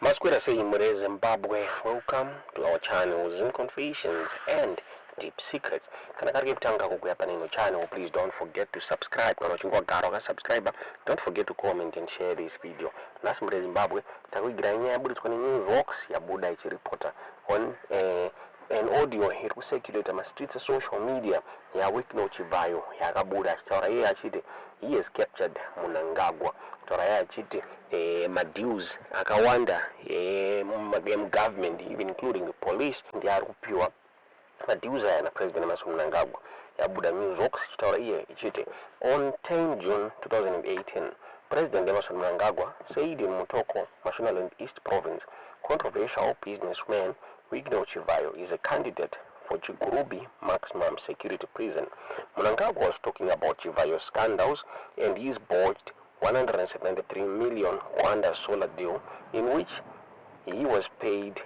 Masquerade saying Mure Zimbabwe, welcome to our channel Zim Confessions and Deep Secrets. Kana kari kutanga kuguyapa nino channel, please don't forget to subscribe. Kana chungwa garo ka subscriber, don't forget to comment and share this video. Nasi Mure Zimbabwe, takuigiranya ya budi tukani news rocks ya buda ichi reporter on an audio here to circulate on the streets of social media ya Wicknell Chivhayo ya kabuda chitaura yeye achiti he has captured Mnangagwa. Chitaura yeye achiti madues akawanda mu government even including the police ndi ari kupiwa madues aya na president Emmerson Mnangagwa yabuda news rocks. Chitaura iye ichiti on 10 June 2018 President Emmerson Mnangagwa said in Mutoko, Mashonaland East Province, controversial businessman Wicknell Chivhayo is a candidate for Chigurubi maximum security prison. Mnangagwa was talking about Chivhayo's scandals and his botched 173 million Rwanda solar deal in which he was paid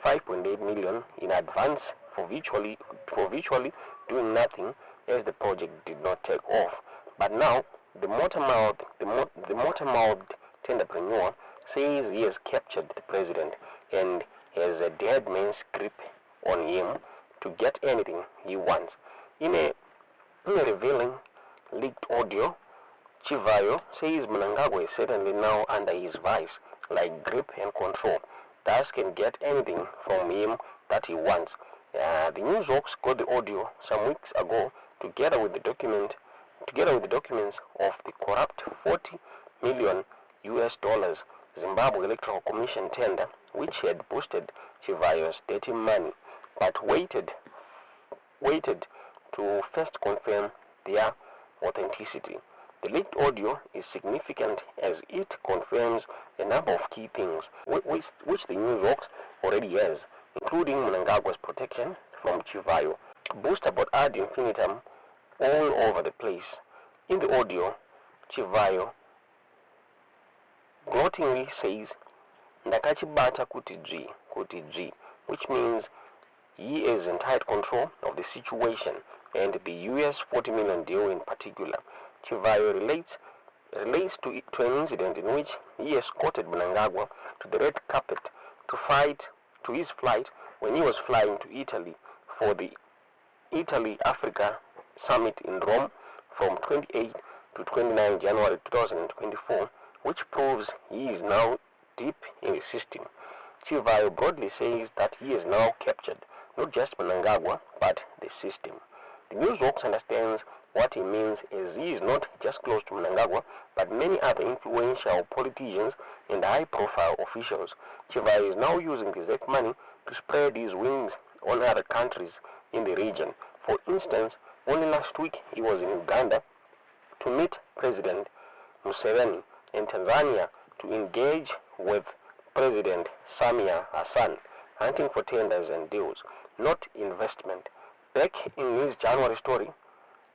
5.8 million in advance for virtually doing nothing as the project did not take off. But now the motor-mouthed tenderpreneur says he has captured the president and has a dead man's grip on him to get anything he wants. In a revealing leaked audio, Chivhayo says Mnangagwa is certainly now under his vice, like grip and control, thus can get anything from him that he wants. The news hawks got the audio some weeks ago together with the documents of the corrupt 40 million US dollars Zimbabwe Electoral Commission tender, which had boosted Chivhayo's dirty money, but waited to first confirm their authenticity. The leaked audio is significant as it confirms a number of key things which the news hawks already has, including Mnangagwa's protection from Chivhayo, boosted but ad infinitum all over the place. In the audio, Chivhayo gloatingly says, Ndakachibata kuti G, which means he is in tight control of the situation and the US 40 million deal in particular. Chivhayo relates to an incident in which he escorted Mnangagwa to the red carpet to his flight when he was flying to Italy for the Italy-Africa Summit in Rome from 28 to 29 January 2024, which proves he is now deep in the system. Chivhayo broadly says that he is now captured not just Mnangagwa but the system. The news hawks understands what he means as he is not just close to Mnangagwa but many other influential politicians and high-profile officials. Chivhayo is now using the ZEC money to spread his wings on other countries in the region. For instance, only last week he was in Uganda to meet President Museveni and Tanzania to engage with President Samia Hassan, hunting for tenders and deals, not investment. Back in his January story,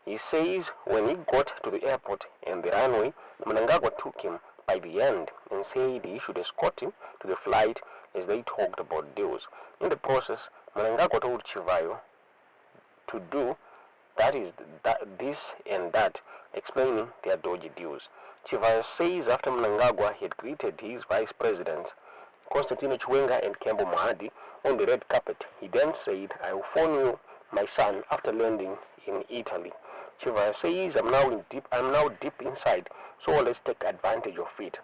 he says when he got to the airport and the runway, Mnangagwa took him by the hand and said he should escort him to the flight as they talked about deals. In the process, Mnangagwa told Chivhayo to do this and that, explaining their dodgy deals. Chivhayo says after Mnangagwa had greeted his vice presidents, Constantino Chiwenga and Kembo Mohadi, on the red carpet, he then said, I will phone you, my son, after landing in Italy. Chivhayo says, I'm now deep inside, so let's take advantage of it.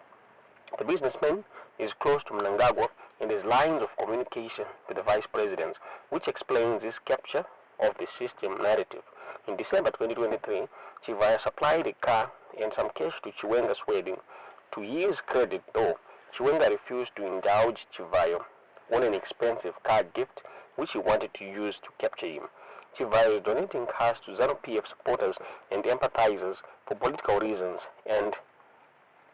The businessman is close to Mnangagwa and has lines of communication with the vice presidents, which explains his capture of the system narrative. In December 2023, Chivhayo supplied a car and some cash to Chiwenga's wedding. To his credit, though, Chiwenga refused to indulge Chivhayo on an expensive car gift which he wanted to use to capture him. Chivhayo is donating cars to ZANU-PF supporters and empathizers for political reasons and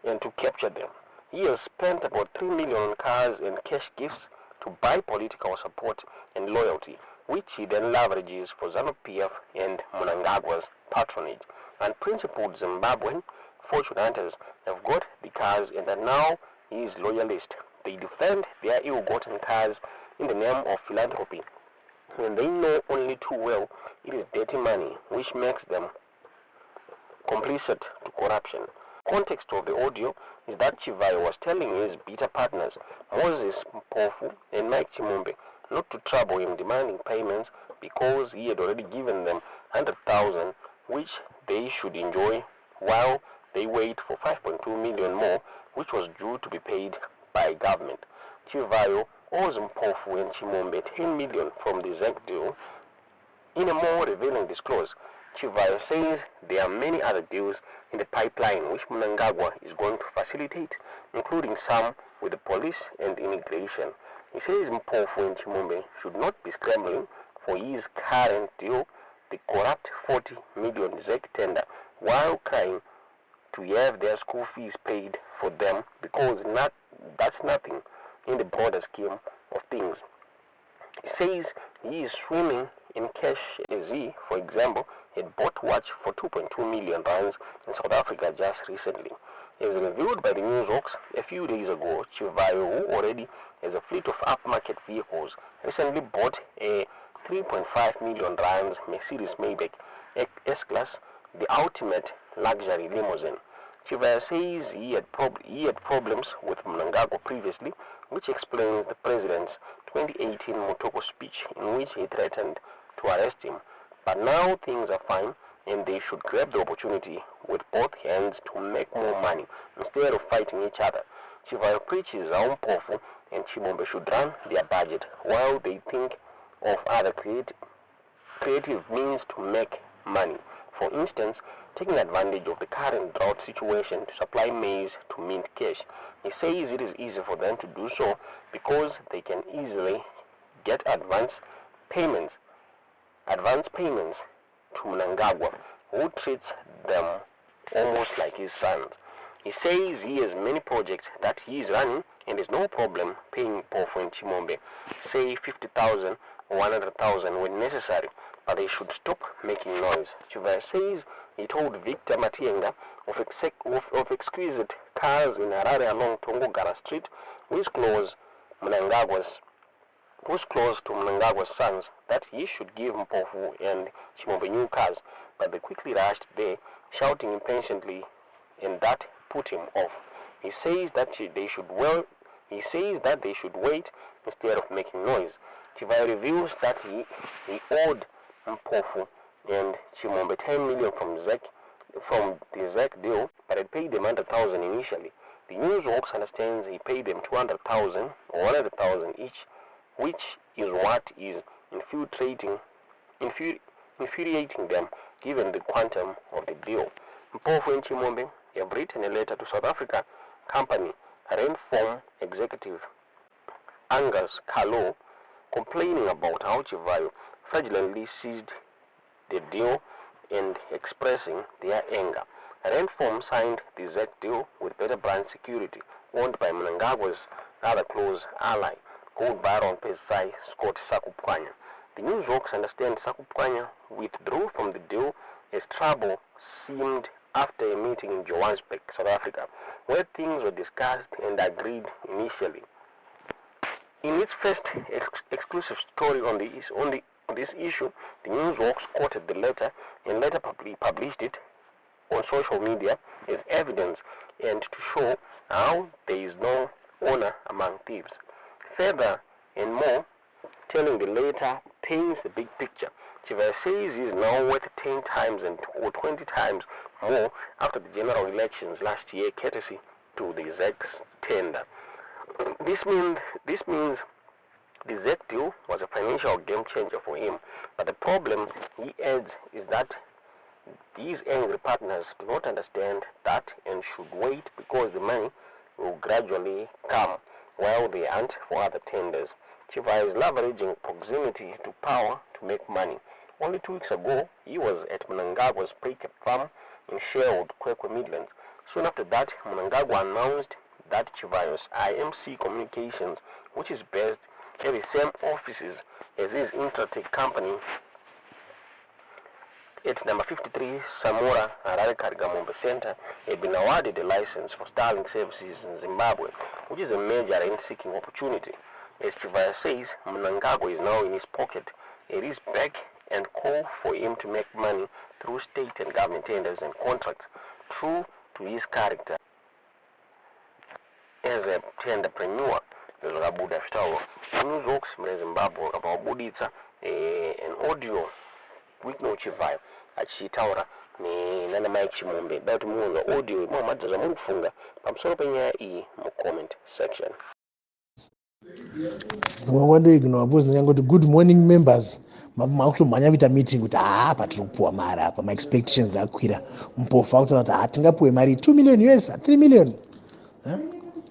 to capture them. He has spent about 3 million on cars and cash gifts to buy political support and loyalty, which he then leverages for ZANU-PF and Mnangagwa's patronage. Unprincipled Zimbabwean fortune hunters have got the cars and are now his loyalists. They defend their ill-gotten cars in the name of philanthropy, and they know only too well it is dirty money which makes them complicit to corruption. Context of the audio, is that Chivhayo was telling his beta partners, Moses Mpofu and Mike Chimombe, not to trouble him demanding payments because he had already given them 100,000, which they should enjoy while they wait for 5.2 million more, which was due to be paid by government. Chivhayo owes Mpofu and Chimombe 10 million from the ZEC deal. In a more revealing disclose, Chivhayo says there are many other deals in the pipeline which Mnangagwa is going to facilitate, including some with the police and immigration. He says Mpofu and Chimombe should not be scrambling for his current deal, the corrupt 40 million ZEC tender, while crying to have their school fees paid for them because that's nothing in the broader scheme of things. He says he is swimming in cash as he, for example, had bought watch for 2.2 million rands in South Africa just recently. As revealed by the Newsworks a few days ago, Chivhayo, who already has a fleet of upmarket vehicles, recently bought a 3.5 million rands Mercedes Maybach S-Class, the ultimate luxury limousine. Chivhayo says he had problems with Mnangagwa previously, which explains the president's 2018 Motoko speech in which he threatened to arrest him. But now things are fine and they should grab the opportunity with both hands to make more money instead of fighting each other. Chivhayo preaches how Mpofu and Chimombe should run their budget while they think of other creative means to make money. For instance, taking advantage of the current drought situation to supply maize to mint cash. He says it is easy for them to do so because they can easily get advance payments to Mnangagwa, who treats them almost like his sons. He says he has many projects that he is running and there's no problem paying Mpofu and Chimombe, say 50,000 or 100,000 when necessary, but they should stop making noise. Chivhayo says he told Victor Matienga of exquisite cars in Harare along Tongogara Street, which close to Mnangagwa's sons, that he should give Mpofu and Chimombe new cars, but they quickly rushed there, shouting impatiently, and that put him off. He says that they should wait instead of making noise. Chivhayo reveals that he owed Mpofu and Chimombe 10 million from the ZEC deal, but had paid them 100,000 initially. The Newsworks understands he paid them 200,000 or 100,000 each, which is what is infuriating them given the quantum of the deal. Mpofu and Chimombe have written a letter to South Africa company Rainform executive Angus Carlo, complaining about how Chivhayo fraudulently seized the deal and expressing their anger. Rainform signed the ZEC deal with Better Brand Security, owned by Mnangagwa's other close ally, Gold Baron Pesai Scott Sakupwanya. The Newsworks understand Sakupwanya withdrew from the deal as trouble seemed after a meeting in Johannesburg, South Africa, where things were discussed and agreed initially. In its first exclusive story on this issue, the Newsworks quoted the letter and later published it on social media as evidence and to show how there is no honor among thieves. Further and more, telling the letter paints the big picture. Chivhayo says he is now worth 10 times or 20 times more after the general elections last year, courtesy to the ZEC's tender. This means the ZEC deal was a financial game changer for him, but the problem, he adds, is that these angry partners do not understand that and should wait because the money will gradually come while they hunt for other tenders. Chivhayo is leveraging proximity to power to make money. Only 2 weeks ago, he was at Mnangagwa's pre-cap farm in Sherwood, Kwekwe Midlands. Soon after that, Mnangagwa announced that Chivhayo's IMC Communications, which is based at the same offices as his Intratech company at number 53 Samora Harare Karigamombe Center, had been awarded a license for Starlink services in Zimbabwe, which is a major rent-seeking opportunity. As Chivhayo says, Mnangagwa is now in his pocket. It is back and call for him to make money through state and government tenders and contracts, true to his character. as a entrepreneur zvakabuda zvitauro newsworks muzimbabwe vakabuditsa an audio Wicknell Chivhayo achitaura nana Mike Chimombe kuti muunza audio muhamadza zvamuri kufunga pamusoro penyaya iyi mucomment section. dzimwe wandoignora because ndingangoti good morning members makutomhanya kuita meeting kuti patiri kupuwa mari apa maexpectations akwira mupofu akutoona kuti tingapuwe mari 2 million US 3 million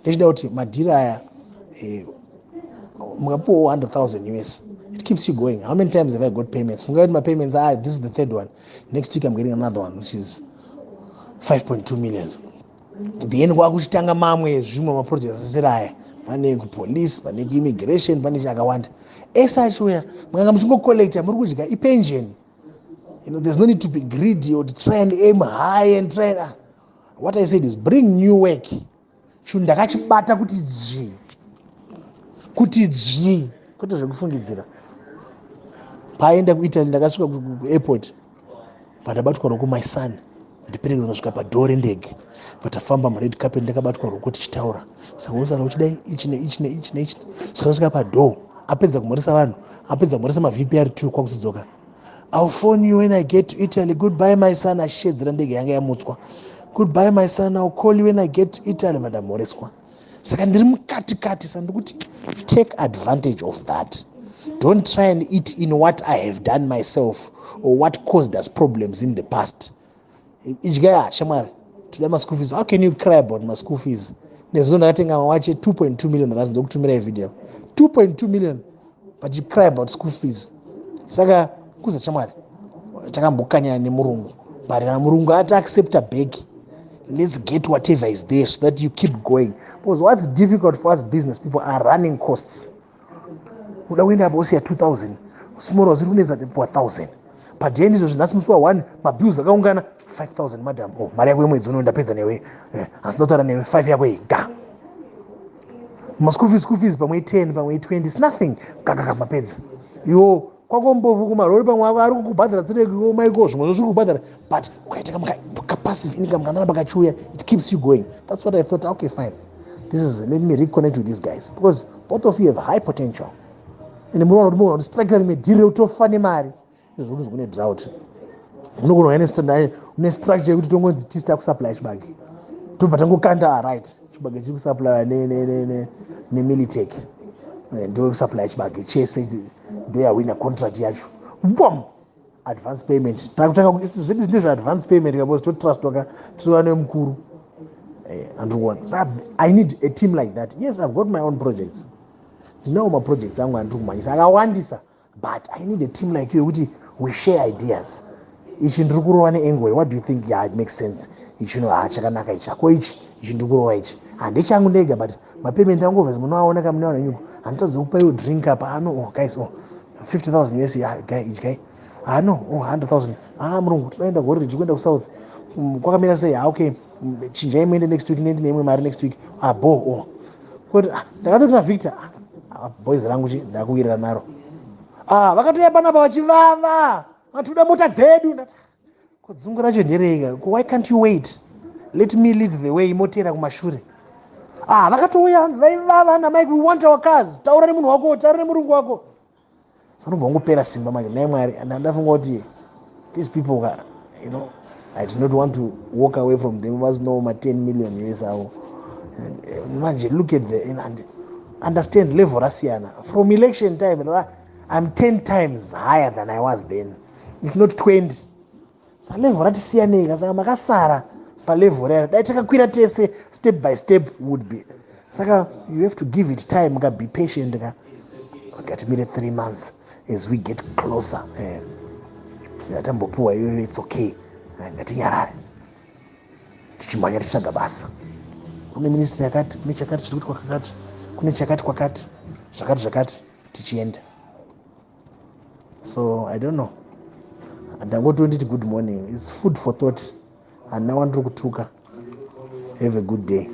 ndechida kuti madhiri aya mukapuwawo 100,000 US it keeps you going. How many times have I got payments? Funga kuti payments this is the third one, next week I'm getting another one which is 5.2 million. Then kwakuchitanga mamwe zvimwe maprojects asera aya pane kupolice pane kuimmigration pane chakawanda esa achiuya mukanga muchingocollecta muri kudya ipension. There's no need to be greedy or to try and aim high and try and, what I said is bring new work. Chinhu ndakachibata kuti dzvi kwete zvekufungidzira. Paenda kuItaly ndakasvika kuairport pandabatwa roko my son ndiperekeza kusvika padhoo rendege patafamba mared carpet ndakabatwa roko tichitaura saka usana uchidai ichi sakasvika padhoo apedza kumhoresa vanhu apedza kumhoresa maVPR2 kwakuzodzoka I'll phone you when I get to Italy. Goodbye my son. Ashedzera ndege yanga yamutswa. Goodbye my son. I'll call you when I get to Italy. Vandamhoreswa. Saka ndiri mukati sandikuti take advantage of that. Don't try and eat in what I have done myself or what caused us problems in the past. Ijgaya shamari today my school fees. How can you cry about my school fees? Nezo ndakatenga wache 2.2 million dollars ndokutumira video. 2.2 million but you cry about school fees. Saka kuza chamwari takambokanya nemurungu but murungu ati accept a beg. Let's get whatever is there so that you keep going, because what's difficult for us business people are running costs. Uda kuenda apo usiya 2000 small was runeza for 1000 per day ndizo zvinasimuswa 1 mabills akaungana 5000 madam. Mari yako yemwedzi uno ndapedza newe asinotora newe 5 yako yega. School fees pamwe 10 pamwe 20 it's nothing kaka mapedza yo kwako mbovu kumarori pamwe ari kukubhadhara tsirekiwo maiko zvimwe zviri kubhadhara but ukaita passive income kana pakachuya it keeps you going. That's what I thought. Okay, fine, this is, let me reconnect with these guys because both of you have high potential and munoona kuti munhu strike rimwe dhiri utofa nemari izvo zvine drought unogona une structure yekuti tongonzi tista kusupply chibage tobva tangokanda right chibage chiri kusupply nemilitech ndo kusupply chibage chese ndo yawina contract yacho bom advance payment takutanga zvedu ndizvo advance payment because totrust tiriwa nemukuru andikuona. So I need a team like that. Yes, I've got my own projects. Ndinawo maprojects angu andiri kumanyisa akawandisa but I need a team like you kuti we share ideas. Ichi ndiri kurova neangle, what do you think? Yeah, it makes sense. Ichi chakanaka ichi chako ichi ndiri kurova ichi handichangu ndega but mapayment angu obviously munoaona munoona nyuko handitazi kupa you drink apa guys 50,000 US each guy no 100,000 murungu tinoenda goriji kuenda kusouth kwakamira sei okay chinjai muende next week nendi neimwe mari next week kuti ndakatoti naVictor boys rangu ndakuwirira naro vakatouya panapa vachivava vatuda mota dzedu kudzungu racho ndereka. Why can't you wait? Let me lead the way. Motera kumashure vakatouya hanzi vaivava namike we want our cars. Taura nemunhu wako, taura nemurungu wako. Sanobva ngopera simba manje naye mwari andafunga kuti these people I do not want to walk away from them. Was no 10 million US avo manje look at and understand level rasiyana from election time. I'm 10 times higher than I was then, if not 20. So level ratisiyaneka saka makasara palevel rero dai takakwira tese step by step would be. Saka you have to give it time, be patient. Ngatimire 3 months as we get closer. Yatambopuwa iyoyo it's okay. Ngatinyarare tichimhanya tichaga basa. Kune ministry yakati, kune chakati chiri kuitwa kwakati, kune chakati kwakati, zvakati tichienda. So I don't know. Ndangotonditi good morning. It's food for thought. And now ndiri kutuka. Have a good day.